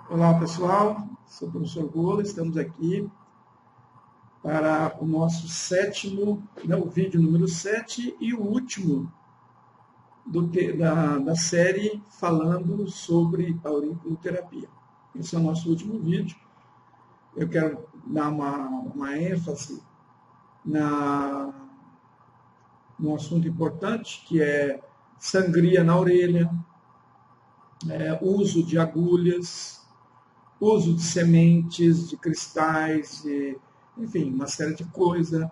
Olá pessoal, sou o professor Gola, estamos aqui para o nosso o vídeo número 7 e o último da série falando sobre a auriculoterapia. Esse é o nosso último vídeo. Eu quero dar uma ênfase num assunto importante, que é sangria na orelha, uso de agulhas, uso de sementes, de cristais, enfim, uma série de coisas.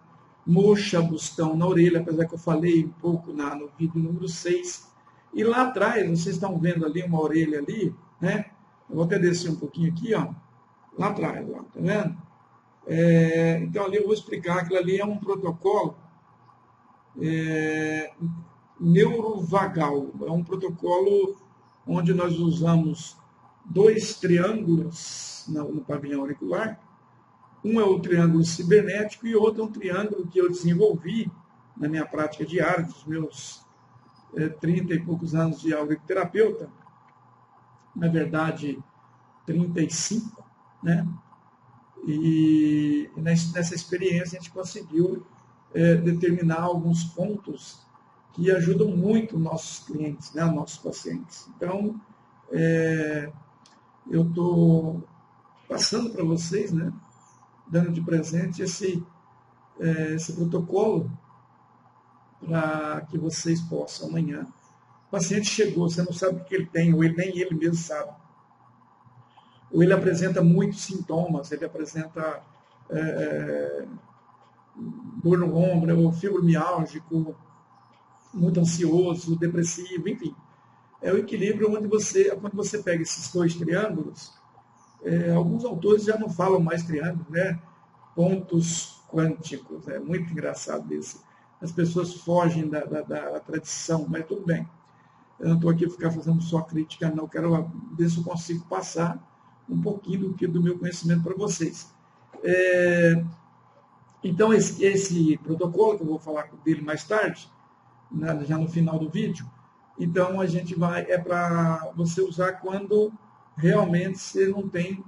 Moxa, bustão na orelha, apesar que eu falei um pouco no vídeo número 6. E lá atrás, vocês estão vendo ali uma orelha ali, né? Eu vou até descer um pouquinho aqui, ó. Lá atrás, ó, tá vendo? Então ali eu vou explicar, aquilo ali é um protocolo neurovagal. É um protocolo onde nós usamos 2 triângulos no pavilhão auricular. Um é o triângulo cibernético e o outro é um triângulo que eu desenvolvi na minha prática diária, dos meus 30 e poucos anos de auriculoterapeuta. Na verdade, 35, né? E nessa experiência a gente conseguiu determinar alguns pontos que ajudam muito nossos clientes, né, nossos pacientes. Então, eu estou passando para vocês, né, dando de presente esse protocolo para que vocês possam amanhã. O paciente chegou, você não sabe o que ele tem, ou nem ele mesmo sabe. Ou ele apresenta muitos sintomas, ele apresenta dor no ombro, ou fibromialgico, muito ansioso, depressivo, enfim. É o equilíbrio onde quando você pega esses 2 triângulos, alguns autores já não falam mais triângulos, né? Pontos quânticos, é muito engraçado isso. As pessoas fogem da tradição, mas tudo bem. Eu não estou aqui para ficar fazendo só crítica, não. Quero ver se eu consigo passar um pouquinho do meu conhecimento para vocês. Então, esse protocolo, que eu vou falar dele mais tarde, já no final do vídeo, então a gente é para você usar quando realmente você não tem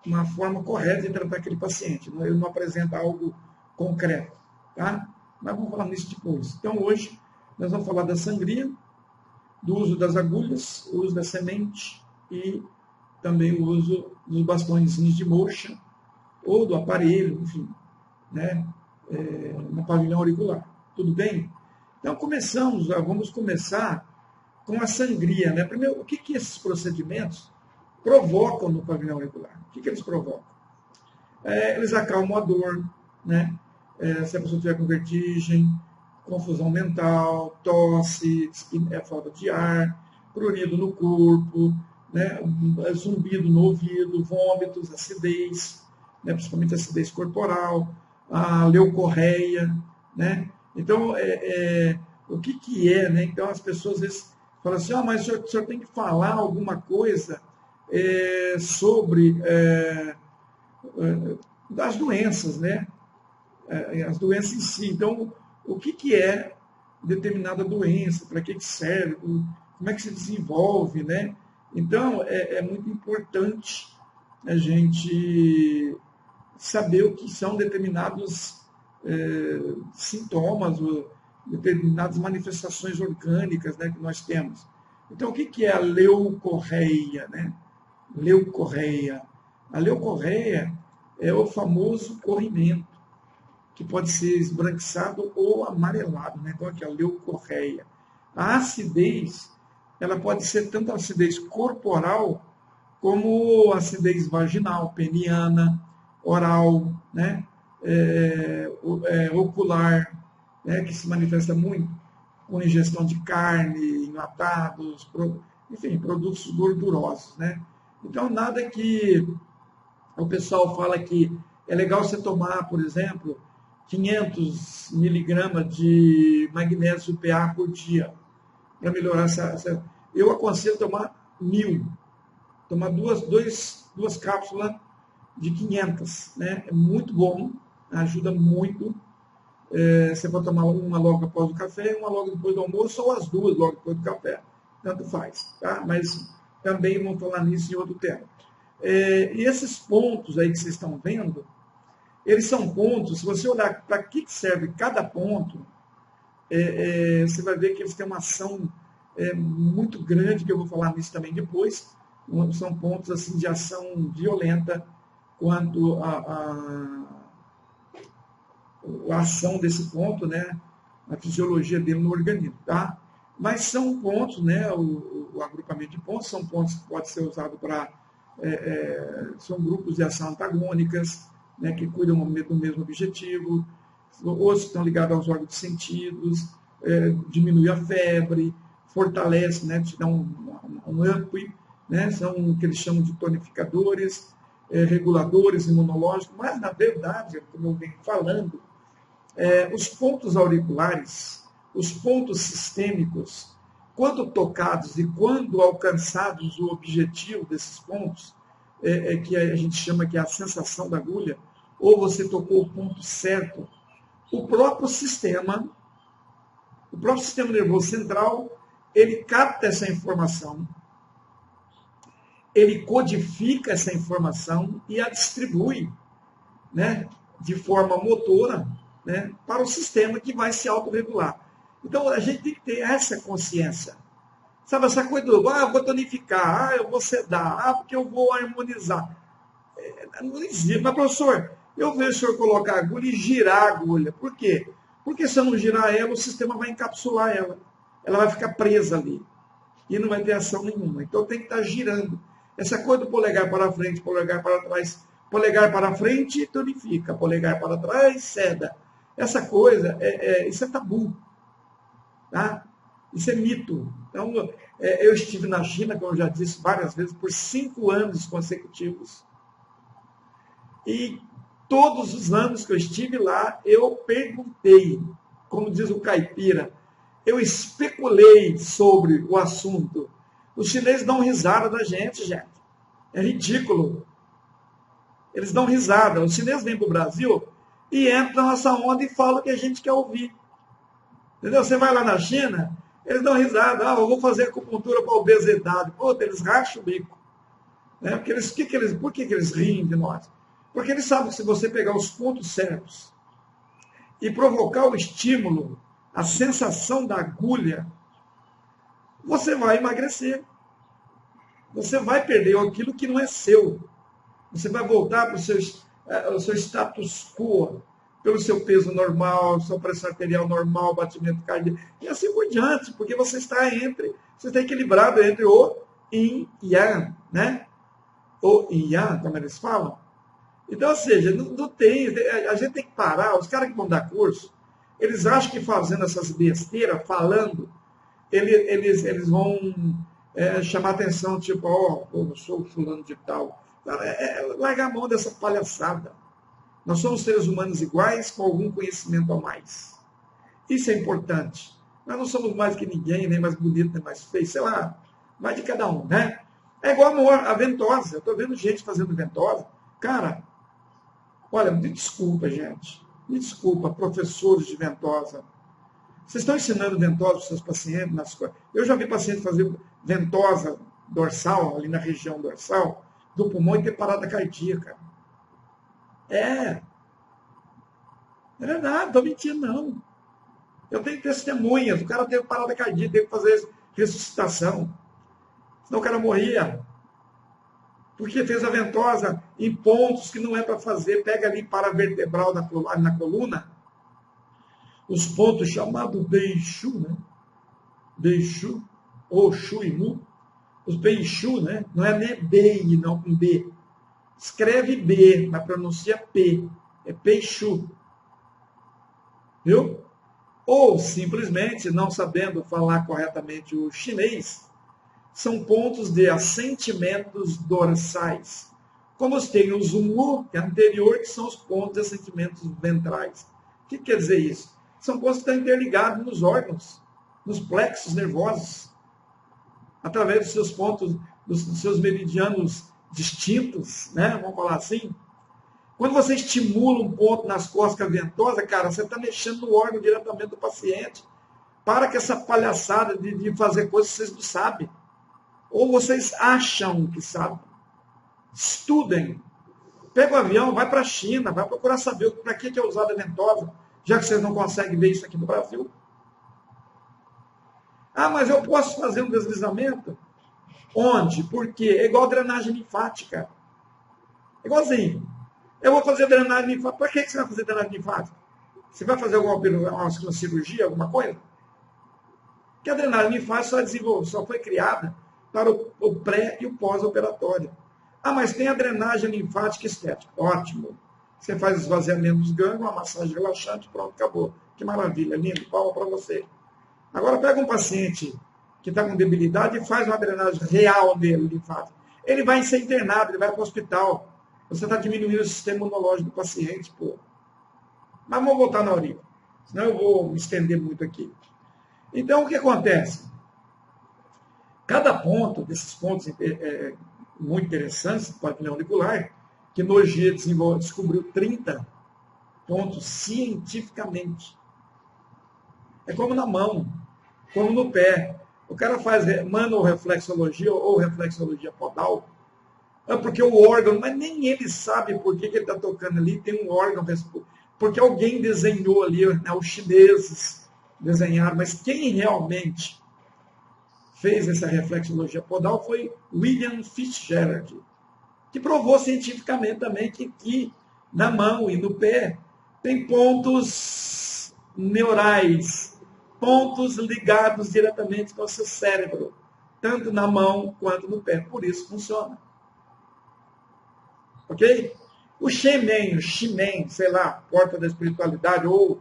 uma forma correta de tratar aquele paciente. Ele não apresenta algo concreto, tá? Mas vamos falar nisso depois. Então hoje nós vamos falar da sangria, do uso das agulhas, o uso da semente e também o uso dos bastõezinhos de moxa ou do aparelho, enfim, né? No pavilhão auricular. Tudo bem? Então vamos começar com a sangria, né? Primeiro, o que esses procedimentos provocam no pavilhão auricular? O que eles provocam? Eles acalmam a dor, né? Se a pessoa tiver com vertigem, confusão mental, tosse, falta de ar, prurido no corpo, né? Zumbido no ouvido, vômitos, acidez, né? Principalmente acidez corporal, a leucorreia, né? Então, o que é, né? Então, as pessoas às vezes falam assim, mas o senhor tem que falar alguma coisa sobre das doenças, né? As doenças em si. Então, o que é determinada doença, para que serve, como é que se desenvolve, né? Então, é muito importante a gente saber o que são determinados sintomas, determinadas manifestações orgânicas, né, que nós temos. Então, o que é a leucorreia, né? Leucorreia. A leucorreia é o famoso corrimento, que pode ser esbranquiçado ou amarelado, né? Então, aqui é a leucorreia. A acidez, ela pode ser tanto acidez corporal, como acidez vaginal, peniana, oral, né? Ocular, né? Que se manifesta muito com ingestão de carne, enlatados, enfim, produtos gordurosos, né? Então, nada que o pessoal fala que é legal você tomar, por exemplo, 500 miligramas de magnésio PA por dia para melhorar essa. Eu aconselho tomar 1000. Tomar duas cápsulas de 500, né? É muito bom, ajuda muito. Você pode tomar uma logo após o café, uma logo depois do almoço, ou as duas logo depois do café. Tanto faz, tá? Mas também vamos falar nisso em outro tema. E esses pontos aí que vocês estão vendo, eles são pontos, se você olhar para que serve cada ponto, você vai ver que eles têm uma ação muito grande, que eu vou falar nisso também depois. São pontos assim, de ação violenta quanto a ação desse ponto, né, a fisiologia dele no organismo. Tá? Mas são pontos, né, o agrupamento de pontos, são pontos que pode ser usado para... são grupos de ação antagônicas, né, que cuidam do mesmo objetivo, outros estão ligados aos órgãos de sentidos, diminui a febre, fortalece, né, te dá um up, né, são o que eles chamam de tonificadores, reguladores imunológicos, mas, na verdade, como eu venho falando, os pontos auriculares, os pontos sistêmicos, quando tocados e quando alcançados o objetivo desses pontos, que a gente chama que é a sensação da agulha, ou você tocou o ponto certo, o próprio sistema nervoso central, ele capta essa informação, ele codifica essa informação e a distribui, né, de forma motora, né, para o sistema que vai se autorregular. Então, a gente tem que ter essa consciência. Sabe, essa coisa do, eu vou tonificar, eu vou sedar, porque eu vou harmonizar. Não existe. Mas, professor, eu vejo o senhor colocar a agulha e girar a agulha. Por quê? Porque se eu não girar ela, o sistema vai encapsular ela. Ela vai ficar presa ali. E não vai ter ação nenhuma. Então, tem que estar girando. Essa coisa do polegar para frente, polegar para trás, polegar para frente, tonifica. Polegar para trás, seda. Essa coisa, isso é tabu. Tá? Isso é mito. Então, eu estive na China, como eu já disse várias vezes, por 5 anos consecutivos. E todos os anos que eu estive lá, eu perguntei, como diz o caipira, eu especulei sobre o assunto. Os chineses dão risada da gente, gente. É ridículo. Eles dão risada. Os chineses vêm para o Brasil e entram nessa onda e falam o que a gente quer ouvir. Entendeu? Você vai lá na China, eles dão risada. Eu vou fazer acupuntura para obesidade. Puta, eles racham o bico. Né? Por que eles riem de nós? Porque eles sabem que se você pegar os pontos certos e provocar o estímulo, a sensação da agulha, você vai emagrecer. Você vai perder aquilo que não é seu. Você vai voltar para o seu status quo, pelo seu peso normal, sua pressão arterial normal, batimento cardíaco, e assim por diante, porque você está equilibrado entre o yin e yang, né? O yin e yang, como eles falam. Então, ou seja, não tem, a gente tem que parar, os caras que vão dar curso, eles acham que fazendo essas besteiras, falando, eles vão chamar atenção, tipo, eu sou fulano de tal. Largar a mão dessa palhaçada. Nós somos seres humanos iguais, com algum conhecimento a mais. Isso é importante. Nós não somos mais que ninguém, nem mais bonito, nem mais feio, sei lá, mais de cada um, né? É igual a ventosa. Eu estou vendo gente fazendo ventosa. Cara, olha, me desculpa, gente. Me desculpa, professores de ventosa. Vocês estão ensinando ventosa para os seus pacientes? Eu já vi paciente fazer ventosa dorsal, ali na região dorsal, do pulmão e ter parada cardíaca. É verdade, não estou mentindo, não. Eu tenho testemunhas. O cara teve parada cardíaca, teve que fazer ressuscitação. Senão o cara morria. Porque fez a ventosa em pontos que não é para fazer. Pega ali paravertebral na coluna, os pontos chamados Beixu, né? Beixu, ou Shu e Mu. Os Beixu, né? Não é nem Bei, não com B. Escreve B, mas pronuncia P. É Peixu. Viu? Ou, simplesmente, não sabendo falar corretamente o chinês, são pontos de assentimentos dorsais. Como tem o Zungu, que é anterior, que são os pontos de assentimentos ventrais. O que quer dizer isso? São pontos que estão interligados nos órgãos, nos plexos nervosos, através dos seus pontos, dos seus meridianos distintos, né? Vamos falar assim. Quando você estimula um ponto nas costas ventosa, cara, você está mexendo no órgão diretamente do paciente. Para com essa palhaçada de fazer coisas que vocês não sabem. Ou vocês acham que sabem? Estudem. Pega o avião, vai para a China, vai procurar saber para que é usada a ventosa, já que vocês não conseguem ver isso aqui no Brasil. Ah, mas eu posso fazer um deslizamento? Onde? Por quê? É igual drenagem linfática. É igualzinho. Eu vou fazer drenagem linfática. Para que você vai fazer drenagem linfática? Você vai fazer uma cirurgia, alguma coisa? Porque a drenagem linfática só foi criada para o pré e o pós-operatório. Ah, mas tem a drenagem linfática estética. Ótimo. Você faz esvaziamento dos gânglios, uma massagem relaxante, pronto, acabou. Que maravilha, lindo, palma para você. Agora pega um paciente que está com debilidade e faz uma drenagem real nele, linfática. Ele vai ser internado, ele vai para o hospital. Você está diminuindo o sistema imunológico do paciente, pô. Mas vamos voltar na aurícula, senão eu vou me estender muito aqui. Então, o que acontece? Cada ponto desses pontos muito interessantes do pavilhão auricular, que Nogier descobriu 30 pontos cientificamente. É como na mão, como no pé. O cara faz manoreflexologia ou reflexologia podal, é porque o órgão, mas nem ele sabe por que ele está tocando ali, tem um órgão, porque alguém desenhou ali, né, os chineses desenharam, mas quem realmente fez essa reflexologia podal foi William Fitzgerald, que provou cientificamente também que aqui na mão e no pé tem pontos neurais, pontos ligados diretamente com o seu cérebro, tanto na mão quanto no pé. Por isso funciona. Ok? O Ximém, sei lá, porta da espiritualidade, ou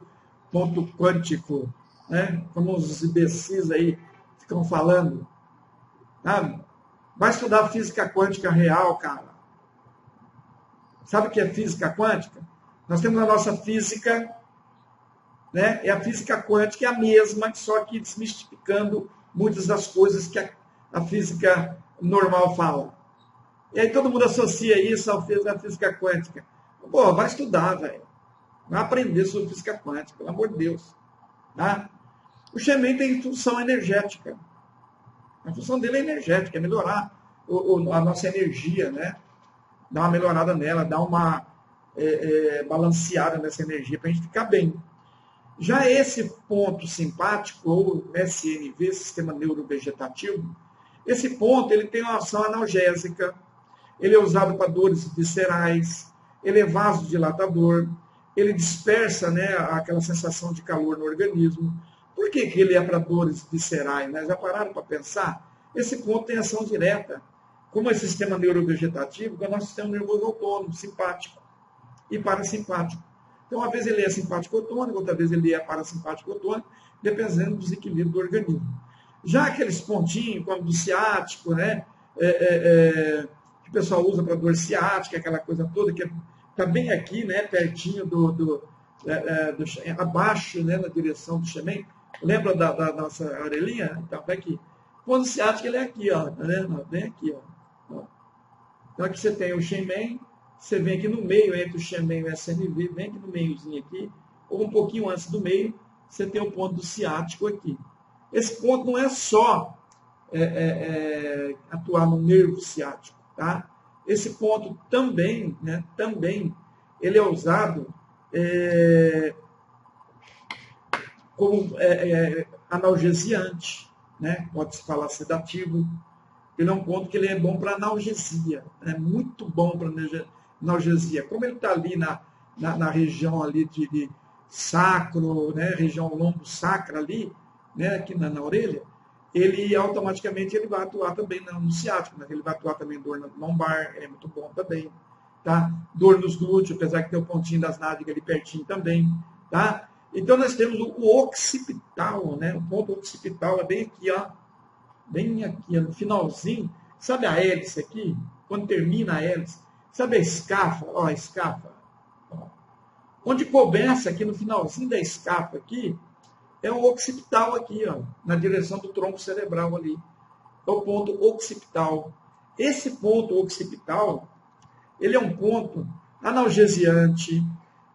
ponto quântico, né? Como os imbecis aí ficam falando. Sabe? Vai estudar física quântica real, cara. Sabe o que é física quântica? Nós temos a nossa física, né? E a física quântica é a mesma, só que desmistificando muitas das coisas que a física normal fala. E aí todo mundo associa isso à física quântica. Pô, vai estudar, velho. Vai aprender sobre física quântica, pelo amor de Deus. Tá? O Xemém tem função energética. A função dele é energética, é melhorar a nossa energia, né? Dar uma melhorada nela, dar uma balanceada nessa energia para a gente ficar bem. Já esse ponto simpático, ou SNV, Sistema Neurovegetativo, esse ponto ele tem uma ação analgésica, ele é usado para dores viscerais, ele é vasodilatador, ele dispersa, né, aquela sensação de calor no organismo. Por que ele é para dores viscerais? Né? Já pararam para pensar? Esse ponto tem ação direta. Como é sistema neurovegetativo, que é o nosso sistema nervoso autônomo, simpático e parasimpático. Então, uma vez ele é simpático-otônico, outra vez ele é parasimpático-otônico, dependendo do desequilíbrio do organismo. Já aqueles pontinhos, como do ciático, né, que o pessoal usa para dor ciática, aquela coisa toda, que está bem aqui, né, pertinho abaixo, né, na direção do Xemém. Lembra da nossa orelhinha? Então, vai aqui. O ponto ciático ele é aqui, ó, tá vendo? Bem aqui, ó. Então, aqui você tem o Xemém, você vem aqui no meio, entre o Xemém e o SNV, vem aqui no meiozinho aqui, ou um pouquinho antes do meio, você tem o ponto do ciático aqui. Esse ponto não é só atuar no nervo ciático, tá? Esse ponto também, né, ele é usado como analgesiante, né? Pode-se falar sedativo. Ele é um ponto que ele é bom para analgesia, é muito bom para analgesia. Como ele está ali na região ali de sacro, né? Região lombo-sacra ali, né? Aqui na orelha, ele automaticamente ele vai atuar também no ciático, né? Ele vai atuar também em dor na lombar, é muito bom também. Tá? Dor nos glúteos, apesar que tem o pontinho das nádegas ali pertinho também. Tá? Então nós temos o occipital, né? O ponto occipital é bem aqui, ó. Bem aqui, ó, no finalzinho. Sabe a hélice aqui? Quando termina a hélice. Sabe a escafa? Ó, a escafa. Ó. Onde começa aqui no finalzinho da escafa aqui, é o occipital aqui, ó, na direção do tronco cerebral ali. É o ponto occipital. Esse ponto occipital, ele é um ponto analgesiante,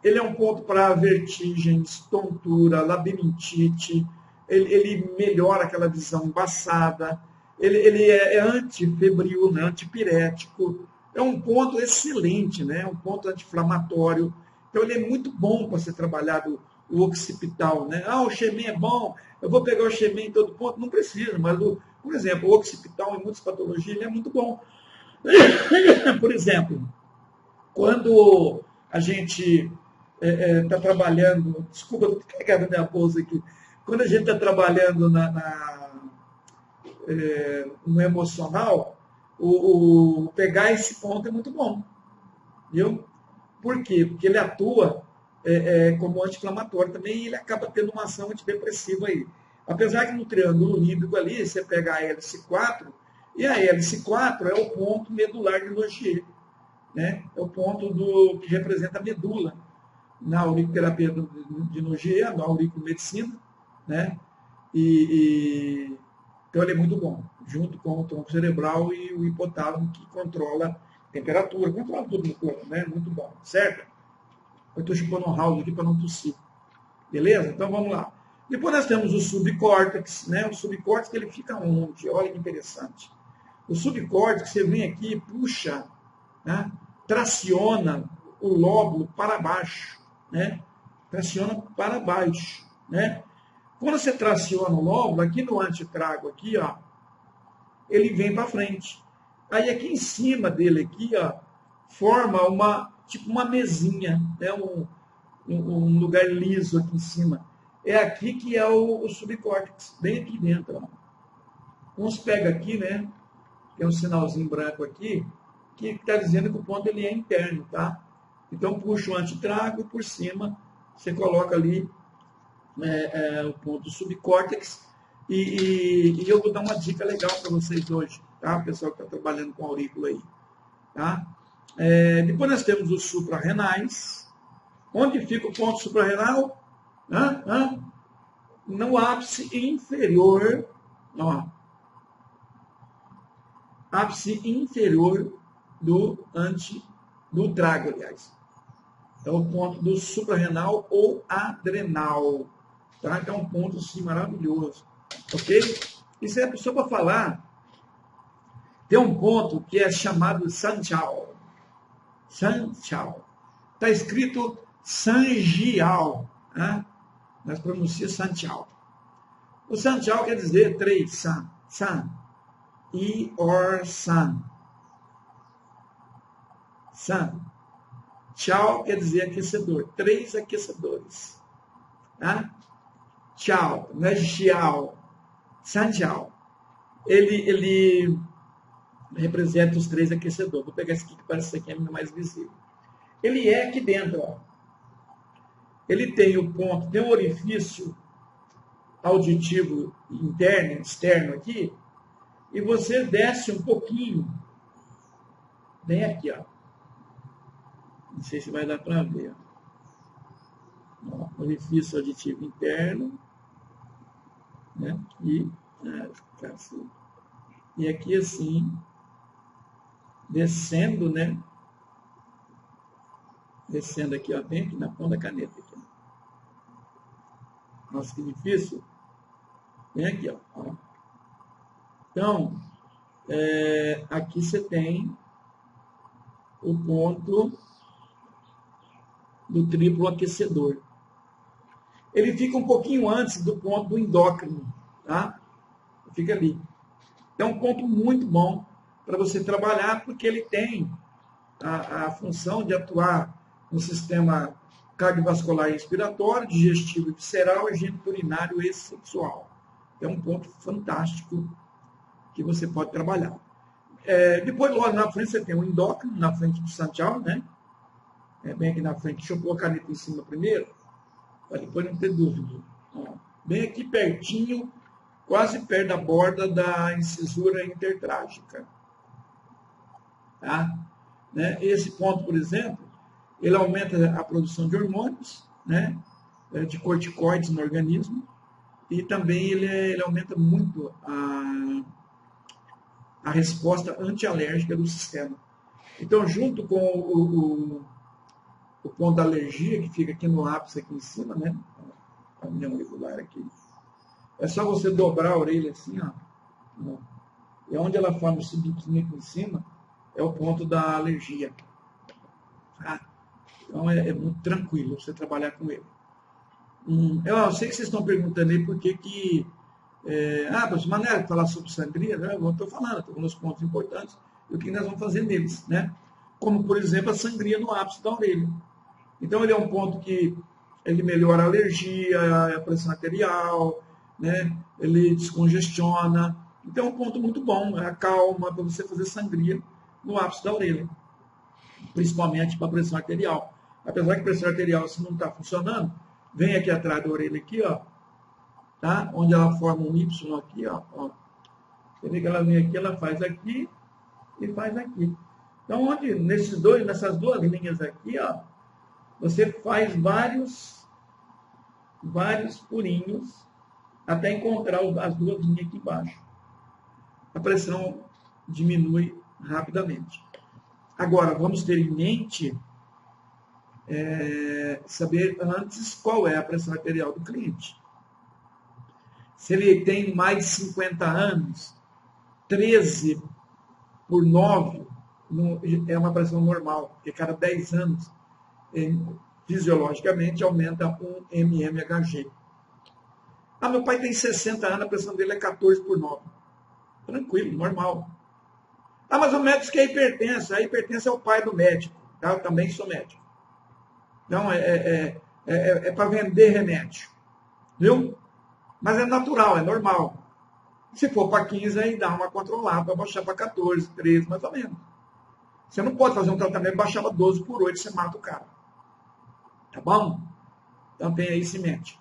ele é um ponto para vertigens, tontura, labirintite, ele melhora aquela visão embaçada, ele é antifebril, né? Antipirético. É um ponto excelente, né? É um ponto anti-inflamatório. Então, ele é muito bom para ser trabalhado o occipital, né? Ah, o Xemen é bom, eu vou pegar o Xemen em todo ponto. Não precisa, mas, por exemplo, o occipital em muitas patologias ele é muito bom. Por exemplo, quando a gente está trabalhando, desculpa, estou carregando minha bolsa aqui, quando a gente está trabalhando no emocional, pegar esse ponto é muito bom. Viu? Por quê? Porque ele atua como anti-inflamatório também e ele acaba tendo uma ação antidepressiva aí. Apesar que no triângulo límbico ali, você pega a hélice 4, e a hélice 4 é o ponto medular de Nogier, né? É o ponto que representa a medula na auriculoterapia de Nogier, na auriculomedicina, né? Então ele é muito bom, junto com o tronco cerebral e o hipotálamo, que controla a temperatura, controla tudo no corpo, né? Muito bom, certo? Eu estou chupando um house aqui para não tossir. Beleza? Então vamos lá. Depois nós temos o subcórtex, né? O subcórtex ele fica onde? Olha que interessante. O subcórtex, você vem aqui, puxa, né? Traciona o lóbulo para baixo, né? Traciona para baixo, né? Quando você traciona o lóbulo, aqui no antitrago, aqui, ó, ele vem para frente. Aí aqui em cima dele, aqui, ó, forma tipo uma mesinha, né? Um lugar liso aqui em cima. É aqui que é o subcórtex, bem aqui dentro. Ó. Uns pega aqui, né? Tem um sinalzinho branco aqui, que está dizendo que o ponto ele é interno, tá? Então puxa o antitrago e por cima você coloca ali o ponto do subcórtex. E eu vou dar uma dica legal para vocês hoje, tá? O pessoal que está trabalhando com aurícula aí, tá? Depois nós temos os suprarrenais. Onde fica o ponto suprarrenal? No ápice inferior, ó, ápice inferior do trago, aliás. É o ponto do suprarrenal ou adrenal. Tá? É um ponto assim, maravilhoso. Ok? Isso é só para falar. Tem um ponto que é chamado Sanjiao. Sanjiao. Está escrito Sanjiao. Né? Nós pronunciamos Sanjiao. O Sanjiao quer dizer 3. San. I, or, san. San. Tchau quer dizer aquecedor. 3 aquecedores. Tá? Tchau, não é xiao. Sanjiao. Ele representa os 3 aquecedores. Vou pegar esse aqui que parece que é mais visível. Ele é aqui dentro. Ó. Ele tem o ponto, tem um orifício auditivo interno, externo aqui, e você desce um pouquinho, bem aqui, ó. Não sei se vai dar para ver. Ó, orifício auditivo interno, né? E aqui assim, descendo, né? Descendo aqui, ó, bem aqui na ponta da caneta. Aqui. Nossa, que difícil. Bem aqui, ó. Então, aqui você tem o ponto do triplo aquecedor. Ele fica um pouquinho antes do ponto do endócrino, tá? Fica ali. É um ponto muito bom para você trabalhar, porque ele tem a função de atuar no sistema cardiovascular e respiratório, digestivo e visceral, geniturinário e sexual. É um ponto fantástico que você pode trabalhar. Depois, logo na frente, você tem o endócrino, na frente do Sanjiao, né? Bem aqui na frente. Deixa eu pôr a caneta em cima primeiro, para depois não ter dúvida. Ó, bem aqui pertinho, quase perto da borda da incisura intertrágica. Tá? Né? Esse ponto, por exemplo, ele aumenta a produção de hormônios, né? De corticoides no organismo, e também ele aumenta muito a resposta antialérgica do sistema. Então, junto com o ponto da alergia, que fica aqui no ápice, aqui em cima, né? A minha auricular aqui. É só você dobrar a orelha assim, ó. E onde ela forma esse biquinho aqui em cima, é o ponto da alergia. Tá? Então é muito tranquilo você trabalhar com ele. Eu sei que vocês estão perguntando aí por que professor Mané, falar sobre sangria, né? Eu estou falando, estou falando os pontos importantes e o que nós vamos fazer neles, né? Como, por exemplo, a sangria no ápice da orelha. Então, ele é um ponto que ele melhora a alergia, a pressão arterial, né? Ele descongestiona. Então, é um ponto muito bom, acalma para você fazer sangria no ápice da orelha, principalmente para a pressão arterial. Apesar que a pressão arterial, se não está funcionando, vem aqui atrás da orelha, aqui, ó, tá? Onde ela forma um Y aqui, ó. Você vê que ela vem aqui, ela faz aqui e faz aqui. Então, nessas duas linhas aqui, ó, você faz vários furinhos até encontrar as duas linhas aqui embaixo. A pressão diminui rapidamente. Agora, vamos ter em mente saber antes qual é a pressão arterial do cliente. Se ele tem mais de 50 anos, 13 por 9 é uma pressão normal, porque cada 10 anos, fisiologicamente, aumenta um mmHg. Meu pai tem 60 anos, a pressão dele é 14 por 9. Tranquilo, normal. Mas o médico que é hipertenso. A hipertensa é o pai do médico. Tá? Eu também sou médico. Então, é para vender remédio. Viu? Mas é natural, é normal. Se for para 15, aí dá uma controlada para baixar para 14, 13, mais ou menos. Você não pode fazer um tratamento e baixar para 12 por 8, você mata o cara. Tá bom? Então, tenha isso em mente.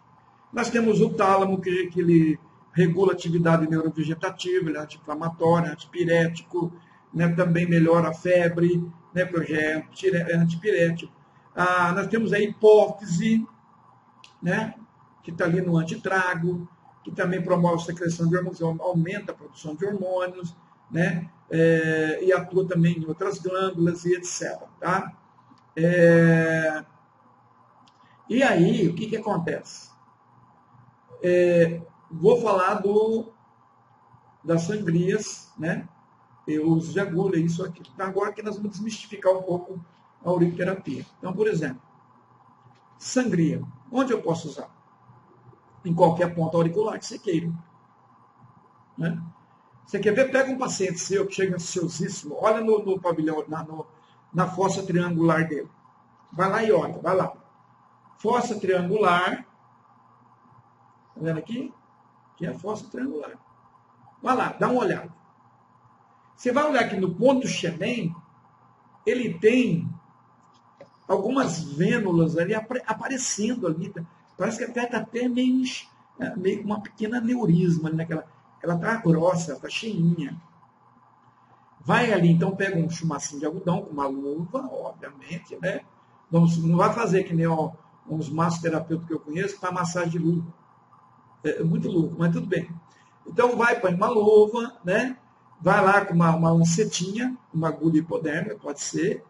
Nós temos o tálamo, que ele regula a atividade neurovegetativa, ele é anti-inflamatório, antipirético, né, também melhora a febre, né, porque é antipirético. Nós temos a hipófise, né, que está ali no antitrago, que também promove a secreção de hormônios, aumenta a produção de hormônios, né, e atua também em outras glândulas e etc. Tá? E aí, o que acontece? Vou falar das sangrias, né? Eu uso de agulha, isso aqui. Agora que nós vamos desmistificar um pouco a auriculoterapia. Então, por exemplo, sangria. Onde eu posso usar? Em qualquer ponto auricular que você queira. Né? Você quer ver? Pega um paciente seu que chega ansiosíssimo, olha no pavilhão, na fossa triangular dele. Vai lá e olha, vai lá. Fossa triangular. Tá vendo aqui? Que é a fossa triangular. Vai lá, dá uma olhada. Você vai olhar aqui no ponto Chemin, ele tem algumas vênulas ali aparecendo ali. Parece que está até meio uma pequena neurisma ali naquela. Ela está grossa, está cheinha. Vai ali, então pega um chumacinho de algodão com uma luva, obviamente, né? Não vai fazer que nem uns massoterapeutas que eu conheço, que faz massagem de luva. É muito louco, mas tudo bem. Então vai, põe uma luva, né? Vai lá com uma lancetinha, uma agulha hipodérmica, pode ser,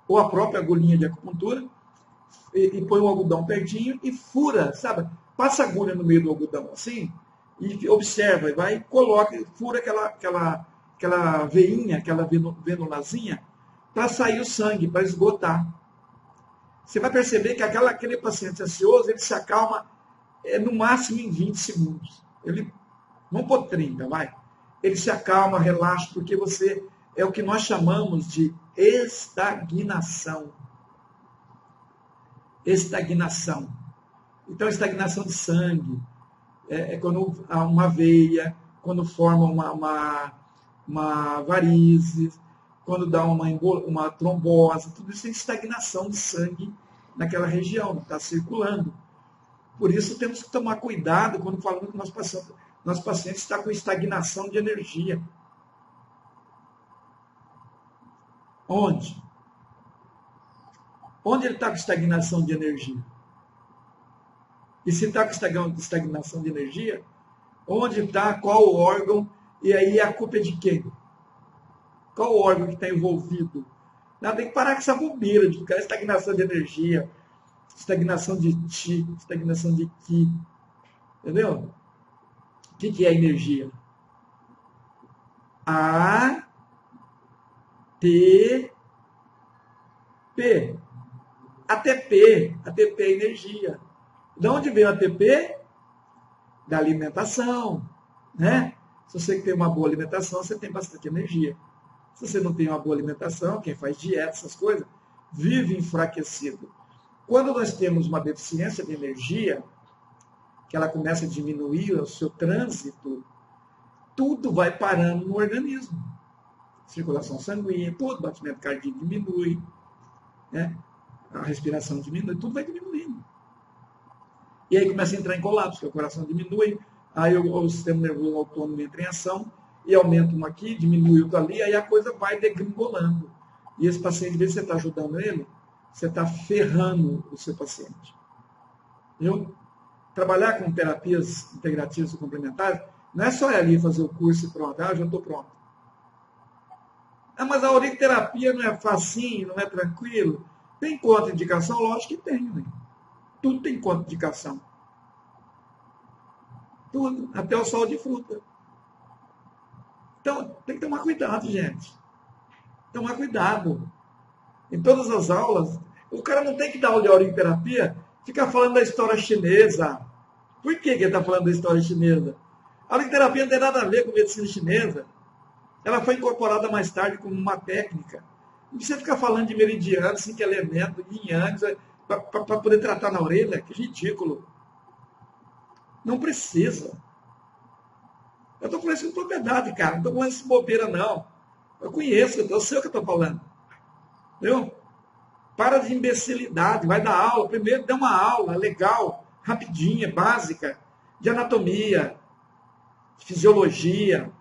ou a própria agulhinha de acupuntura, e põe o algodão pertinho e fura, sabe? Passa a agulha no meio do algodão, assim, e observa, e vai e coloca, fura aquela veinha, aquela venulazinha, para sair o sangue, para esgotar. Você vai perceber que aquele paciente ansioso, ele se acalma no máximo em 20 segundos. Vamos por 30, vai. Ele se acalma, relaxa, porque você é o que nós chamamos de estagnação. Estagnação. Então, estagnação de sangue é quando há uma veia, quando forma uma varize, quando dá uma trombose, tudo isso é estagnação de sangue naquela região, não está circulando. Por isso, temos que tomar cuidado quando falamos que nosso paciente está com estagnação de energia. Onde? Onde ele está com estagnação de energia? E se está com estagnação de energia, onde está, qual o órgão, e aí a culpa é de quem? Qual o órgão que está envolvido? Tem que parar com essa bobeira de ficar estagnação de energia, estagnação de ti, estagnação de ki. Entendeu? O que é energia? ATP. ATP é energia. De onde vem o ATP? Da alimentação, né? Se você tem uma boa alimentação, você tem bastante energia. Se você não tem uma boa alimentação, quem faz dieta, essas coisas, vive enfraquecido. Quando nós temos uma deficiência de energia, que ela começa a diminuir o seu trânsito, tudo vai parando no organismo. Circulação sanguínea, todo batimento cardíaco diminui, né? A respiração diminui, tudo vai diminuindo. E aí começa a entrar em colapso, porque o coração diminui, aí o sistema nervoso autônomo entra em ação, e aumenta um aqui, diminui outro ali, aí a coisa vai degringolando. E esse paciente, em vez de você estar ajudando ele, você está ferrando o seu paciente. Viu? Trabalhar com terapias integrativas e complementares, não é só ir ali fazer o curso e pronto, já estou pronto. Mas a auriculoterapia não é facinho, não é tranquilo? Tem contraindicação? Lógico que tem, né? Tudo tem contraindicação. Tudo, até o sal de fruta. Então, tem que tomar cuidado, gente. Tomar cuidado. Em todas as aulas, o cara não tem que dar aula de auriculoterapia, ficar falando da história chinesa. Por que ele está falando da história chinesa? A auriculoterapia não tem nada a ver com medicina chinesa. Ela foi incorporada mais tarde como uma técnica. Não precisa ficar falando de meridianos, 5 elementos, yin yang, para poder tratar na orelha. Que ridículo. Não precisa. Eu estou falando isso com propriedade, cara. Não estou falando isso bobeira, não. Eu conheço, eu sei o que eu estou falando. Entendeu? Para de imbecilidade. Vai dar aula. Primeiro dê uma aula legal, rapidinha, básica, de anatomia, de fisiologia,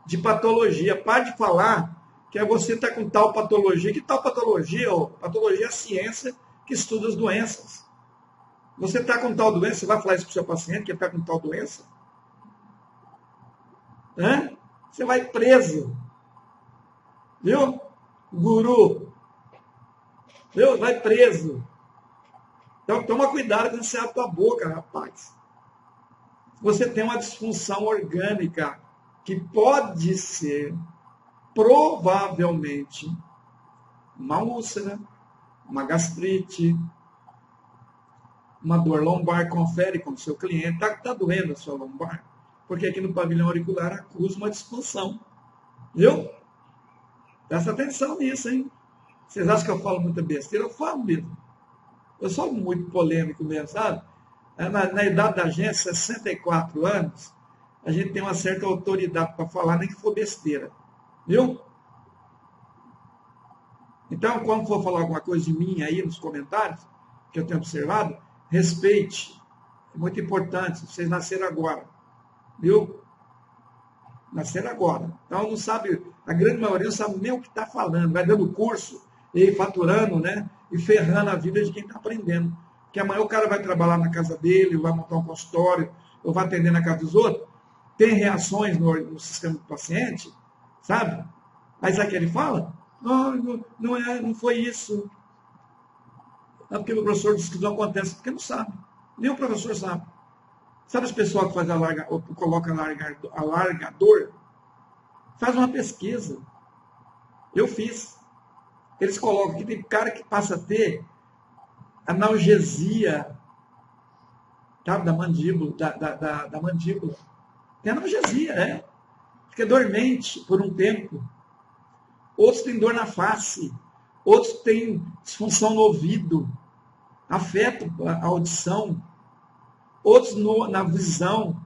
de patologia. Para de falar que você está com tal patologia. Que tal patologia? Patologia é a ciência que estuda as doenças. Você está com tal doença, você vai falar isso para o seu paciente que está com tal doença? Você vai preso. Viu? Guru. Viu? Vai preso. Então toma cuidado quando você abre a tua boca, rapaz. Você tem uma disfunção orgânica que pode ser, provavelmente, uma úlcera, uma gastrite, uma dor lombar. Confere com o seu cliente. Está doendo a sua lombar? Porque aqui no pavilhão auricular acusa uma disfunção. Viu? Presta atenção nisso, hein? Vocês acham que eu falo muita besteira? Eu falo mesmo. Eu sou muito polêmico mesmo, sabe? Na idade da gente, 64 anos, a gente tem uma certa autoridade para falar, nem que for besteira. Viu? Então, quando for falar alguma coisa de mim aí nos comentários, que eu tenho observado, respeite. É muito importante. Vocês nasceram agora. Viu? Nasceram agora. Então, não sabe, a grande maioria não sabe nem o que está falando. Vai dando curso, e faturando, né? E ferrando a vida de quem está aprendendo. Porque amanhã o cara vai trabalhar na casa dele, vai montar um consultório, ou vai atender na casa dos outros. Tem reações no sistema do paciente, sabe? Mas sabe o que ele fala? Não foi isso. É porque o professor disse que não acontece, porque não sabe. Nem o professor sabe. Sabe as pessoas que fazem coloca alargador? Faz uma pesquisa. Eu fiz. Eles colocam que tem cara que passa a ter analgesia, tá? Da mandíbula. Da mandíbula. Tem analgesia, Fica dormente por um tempo. Outros têm dor na face. Outros têm disfunção no ouvido. Afeta a audição. Outros na visão.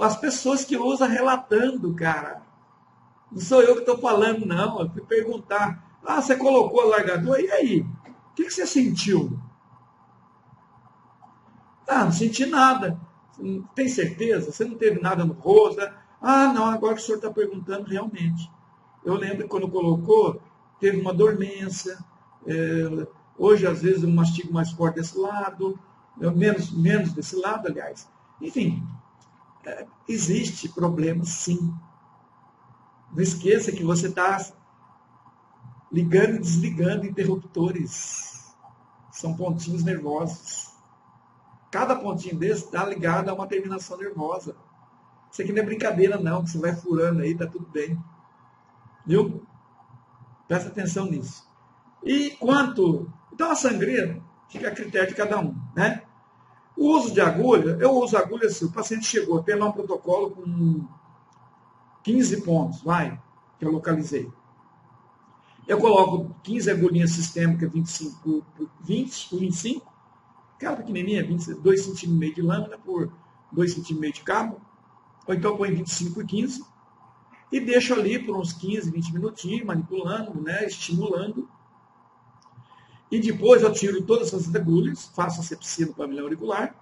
As pessoas que usam relatando, cara. Não sou eu que estou falando, não. Eu fui perguntar. Você colocou alargador? E aí? O que você sentiu? Não senti nada. Tem certeza? Você não teve nada no rosto? Não, agora que o senhor está perguntando, realmente. Eu lembro que quando colocou, teve uma dormência. Hoje, às vezes, eu mastigo mais forte desse lado. Menos desse lado, aliás. Enfim, existe problema, sim. Não esqueça que você está ligando e desligando interruptores. São pontinhos nervosos. Cada pontinho desse está ligado a uma terminação nervosa. Isso aqui não é brincadeira não, que você vai furando aí, tá tudo bem. Viu? Presta atenção nisso. Então a sangria fica a critério de cada um, né? O uso de agulha, eu uso agulha assim, o paciente chegou, tem lá um protocolo com 15 pontos, que eu localizei. Eu coloco 15 agulhinhas sistêmicas, 25 por 20 por 25, aquela pequenininha, 2,5 cm de lâmina por 2,5 cm de cabo, ou então põe 25 por 15, e deixo ali por uns 15, 20 minutinhos, manipulando, né, estimulando. E depois eu tiro todas essas agulhas, faço a sepsia do pavilhão auricular,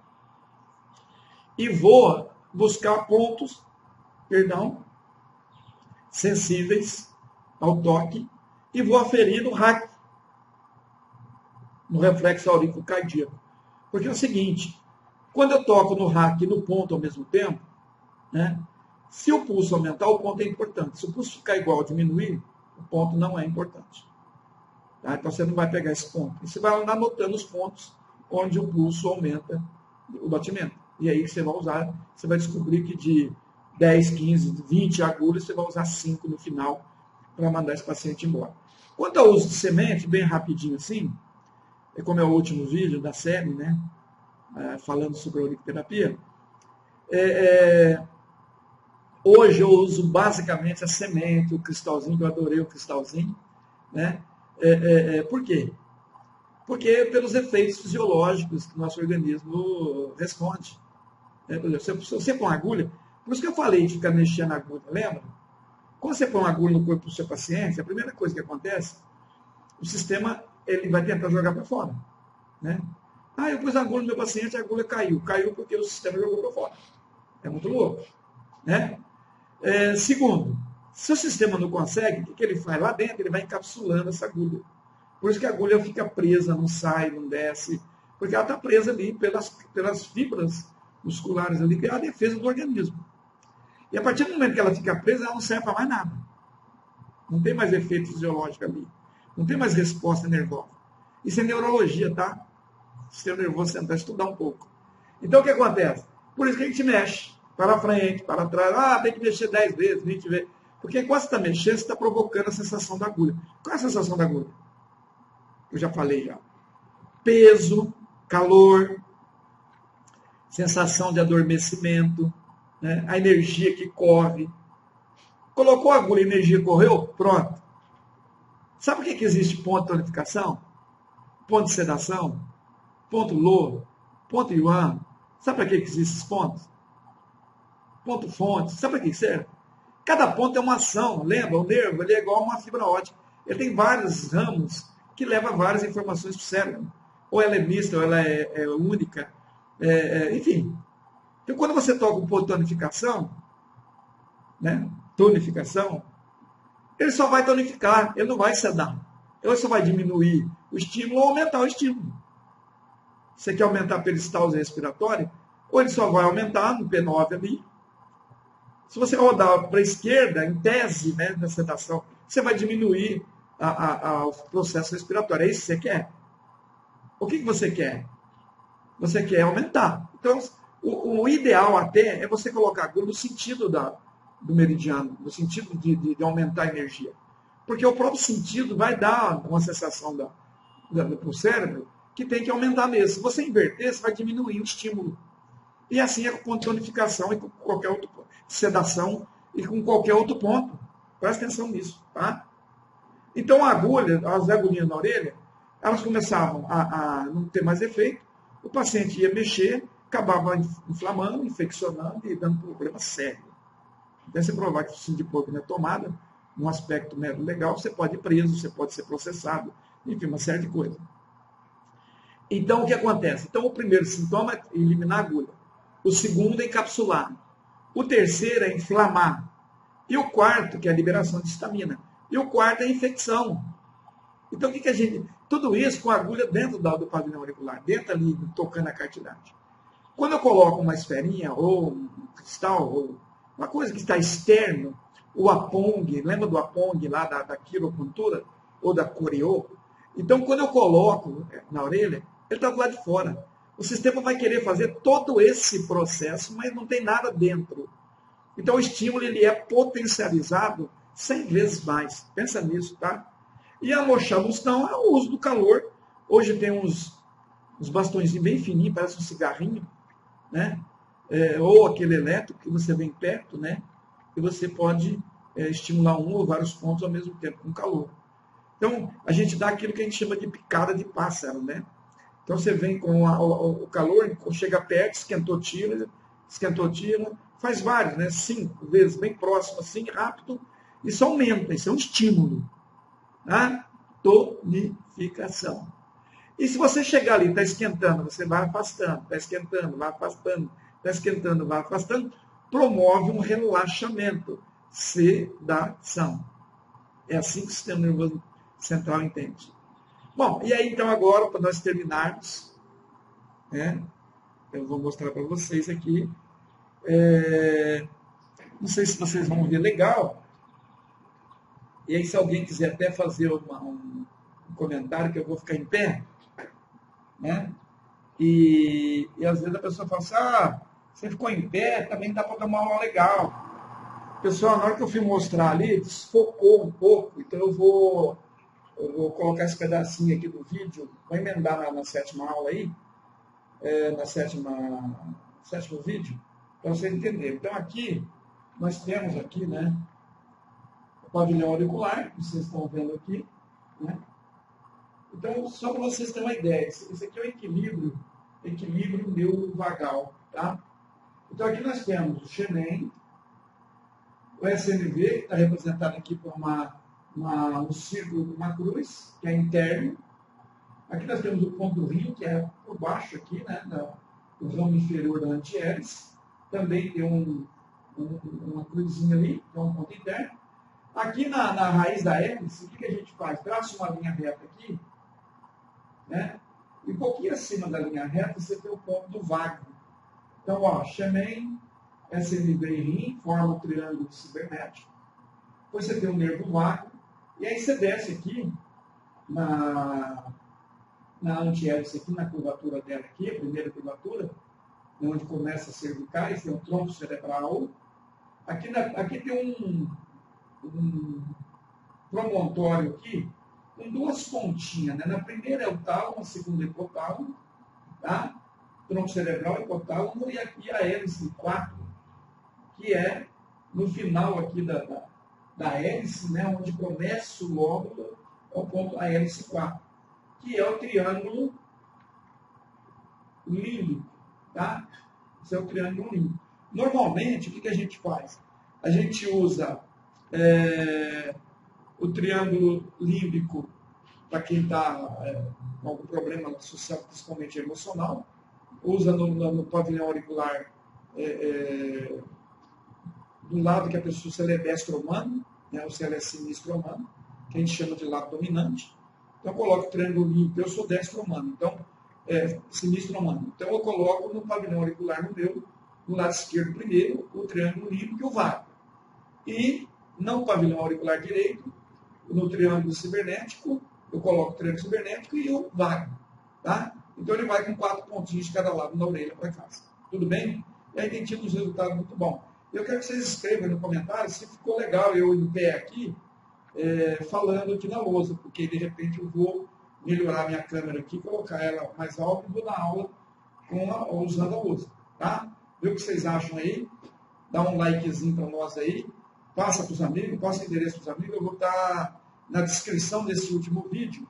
e vou buscar pontos, sensíveis ao toque, e vou aferir no RAC, no reflexo aurículo cardíaco. Porque é o seguinte, quando eu toco no RAC e no ponto ao mesmo tempo, né, se o pulso aumentar, o ponto é importante. Se o pulso ficar igual ou diminuir, o ponto não é importante. Tá? Então você não vai pegar esse ponto. E você vai andar anotando os pontos onde o pulso aumenta o batimento. E aí você vai usar, você vai descobrir que de 10, 15, 20 agulhas, você vai usar 5 no final para mandar esse paciente embora. Quanto ao uso de semente, bem rapidinho assim, como é o último vídeo da série, né, falando sobre a auriculoterapia, hoje eu uso basicamente a semente, o cristalzinho, que eu adorei o cristalzinho, né? Por quê? Porque pelos efeitos fisiológicos que o nosso organismo responde. Por exemplo, se você põe uma agulha, por isso que eu falei de ficar mexendo na agulha, lembra? Quando você põe uma agulha no corpo do seu paciente, a primeira coisa que acontece, o sistema ele vai tentar jogar para fora. Né? Eu pus a agulha no meu paciente, a agulha caiu. Caiu porque o sistema jogou para fora. É muito louco. Né? Segundo, se o sistema não consegue, o que ele faz? Lá dentro ele vai encapsulando essa agulha. Por isso que a agulha fica presa, não sai, não desce, porque ela está presa ali pelas fibras musculares ali, que é a defesa do organismo. E a partir do momento que ela fica presa, ela não serve para mais nada. Não tem mais efeito fisiológico ali. Não tem mais resposta nervosa. Isso é neurologia, tá? Sistema nervoso central, estudar um pouco. Então o que acontece? Por isso que a gente mexe. Para frente, para trás. Tem que mexer 10 vezes, 20 vezes. Porque quando você está mexendo, você está provocando a sensação da agulha. Qual é a sensação da agulha? Eu já falei já. Peso, calor, sensação de adormecimento, né? A energia que corre. Colocou a agulha, a energia correu, pronto. Sabe por que existe ponto de tonificação? Ponto de sedação? Ponto low? Ponto yuan? Sabe para que existem esses pontos? Ponto fonte. Sabe para que serve? Cada ponto é uma ação. Lembra? O nervo ele é igual a uma fibra ótica. Ele tem vários ramos que levam várias informações para o cérebro. Ou ela é mista, ou ela é única. Enfim. Então, quando você toca um ponto de tonificação, né? Tonificação, ele só vai tonificar, ele não vai sedar. Ele só vai diminuir o estímulo ou aumentar o estímulo. Você quer aumentar a peristalse respiratória? Ou ele só vai aumentar no P9 ali. Se você rodar para a esquerda, em tese, né, na sedação, você vai diminuir o processo respiratório. É isso que você quer? O que você quer? Você quer aumentar. Então, o ideal até é você colocar a agulha no sentido do meridiano, no sentido de aumentar a energia. Porque o próprio sentido vai dar uma sensação para o cérebro que tem que aumentar mesmo. Se você inverter, você vai diminuir o estímulo. E assim é com tonificação e com qualquer outra sedação e com qualquer outro ponto. Presta atenção nisso. Tá? Então a agulha, as agulhinhas na orelha, elas começavam a não ter mais efeito, o paciente ia mexer, acabava inflamando, infeccionando e dando problema sério. Até você provar que o sindipop não é tomada, num aspecto mero legal, você pode ir preso, você pode ser processado, enfim, uma série de coisas. Então, o que acontece? Então, o primeiro sintoma é eliminar a agulha. O segundo é encapsular. O terceiro é inflamar. E o quarto, que é a liberação de histamina. E o quarto é a infecção. Então, o que a gente... Tudo isso com a agulha dentro do pavilhão auricular, dentro ali, tocando a cartilagem. Quando eu coloco uma esferinha, ou um cristal, ou uma coisa que está externo, o apong, lembra do apong lá da quiropuntura? Ou da coriô? Então, quando eu coloco na orelha, ele está do lado de fora. O sistema vai querer fazer todo esse processo, mas não tem nada dentro. Então, o estímulo ele é potencializado 100 vezes mais. Pensa nisso, tá? E a moxabustão é o uso do calor. Hoje tem uns bastõezinhos bem fininhos, parece um cigarrinho, né? Ou aquele elétrico que você vem perto, né? E você pode estimular um ou vários pontos ao mesmo tempo com calor. Então, a gente dá aquilo que a gente chama de picada de pássaro, né? Então, você vem com o calor, chega perto, esquentou, tira, faz vários, né? 5 vezes, bem próximo assim, rápido, isso aumenta, isso é um estímulo. Tá? Tonificação. E se você chegar ali, está esquentando, você vai afastando, está esquentando, vai afastando, está esquentando, vai afastando, promove um relaxamento, sedação. É assim que o sistema nervoso central entende. Bom, e aí então agora, para nós terminarmos, né, eu vou mostrar para vocês aqui, não sei se vocês vão ver legal, e aí se alguém quiser até fazer um comentário que eu vou ficar em pé, né? E às vezes a pessoa fala assim, você ficou em pé, também dá para dar uma aula legal. Pessoal, na hora que eu fui mostrar ali, desfocou um pouco, então eu vou colocar esse pedacinho aqui do vídeo, vou emendar na 7ª aula aí, sétimo vídeo, para vocês entenderem. Então aqui, nós temos aqui, né, o pavilhão auricular, que vocês estão vendo aqui, né? Então, só para vocês terem uma ideia, esse aqui é o equilíbrio meu vagal, tá? Então, aqui nós temos o Xenem, o SNV, que está representado aqui por um círculo, uma cruz, que é interno. Aqui nós temos o ponto do rim, que é por baixo aqui, né, do ramo inferior da antihélice. Também tem uma cruzinha ali, que é um ponto interno. Aqui na raiz da hélice, o que a gente faz? Traça uma linha reta aqui, né? E um pouquinho acima da linha reta você tem o ponto do vago. Então, ó, Xenem, SNV e rim formam o triângulo cibernético. Depois você tem o nervo vago. E aí você desce aqui na antihélice, aqui na curvatura dela aqui, a primeira curvatura, onde começa a cervicais, tem o tronco cerebral. Aqui tem um promontório aqui, com 2 pontinhas, né? Na primeira é o tálamo, na segunda é o hipotálamo, tá? Tronco cerebral, hipotálamo, e aqui a hélice 4, que é no final aqui da hélice, né? Onde começa o lóbulo, é o ponto, a hélice 4, que é o triângulo límbico, tá? Esse é o triângulo límbico. Normalmente, o que a gente faz? A gente usa o triângulo límbico para quem está com algum problema social, principalmente emocional, usa no pavilhão auricular do lado que a pessoa, se ela é destro humano, né, ou se ela é sinistro humano, que a gente chama de lado dominante. Então eu coloco o triângulo límbico, eu sou destro humano, então sinistro humano. Então eu coloco no pavilhão auricular no lado esquerdo primeiro, o triângulo límbico e o vago. E no pavilhão auricular direito, no triângulo cibernético, eu coloco o triângulo cibernético e o vago. Tá? Então ele vai com 4 pontinhos de cada lado na orelha para casa. Tudo bem? E aí tem tido uns resultados muito bons. Eu quero que vocês escrevam no comentário se ficou legal eu em pé aqui, falando aqui na lousa, porque de repente eu vou melhorar minha câmera aqui, colocar ela mais alta e vou dar aula usando a lousa. Tá? Vê o que vocês acham aí? Dá um likezinho para nós aí. Passa para os amigos, passa o endereço para os amigos. Eu vou estar na descrição desse último vídeo,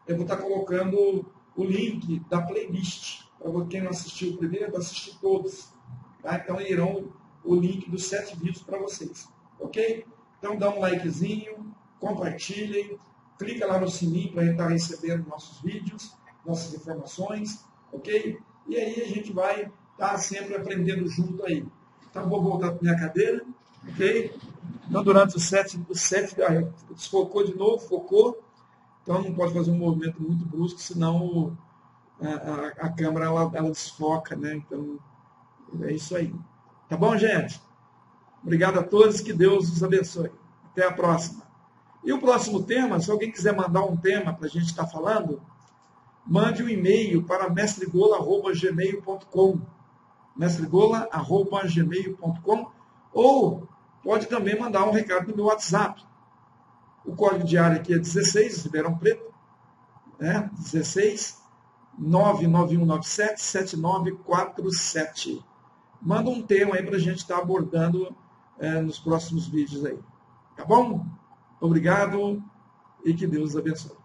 eu vou estar colocando o link da playlist. Para quem não assistiu o primeiro, vai assistir todos. Tá? Então irão o link dos 7 vídeos para vocês. Ok? Então dá um likezinho, compartilhem, clica lá no sininho para estar recebendo nossos vídeos, nossas informações. Ok? E aí a gente vai estar sempre aprendendo junto aí. Então vou voltar para minha cadeira. Ok? Então, durante os 7 desfocou de novo, focou. Então, não pode fazer um movimento muito brusco, senão a câmera ela desfoca, né? Então, é isso aí. Tá bom, gente? Obrigado a todos, que Deus os abençoe. Até a próxima. E o próximo tema, se alguém quiser mandar um tema para a gente estar falando, mande um e-mail para mestregola@gmail.com mestregola@gmail.com Ou pode também mandar um recado no meu WhatsApp. O código de área aqui é 16, Ribeirão Preto, né? 16 99197 7947. Manda um tema aí para a gente estar abordando nos próximos vídeos aí. Tá bom? Obrigado e que Deus abençoe.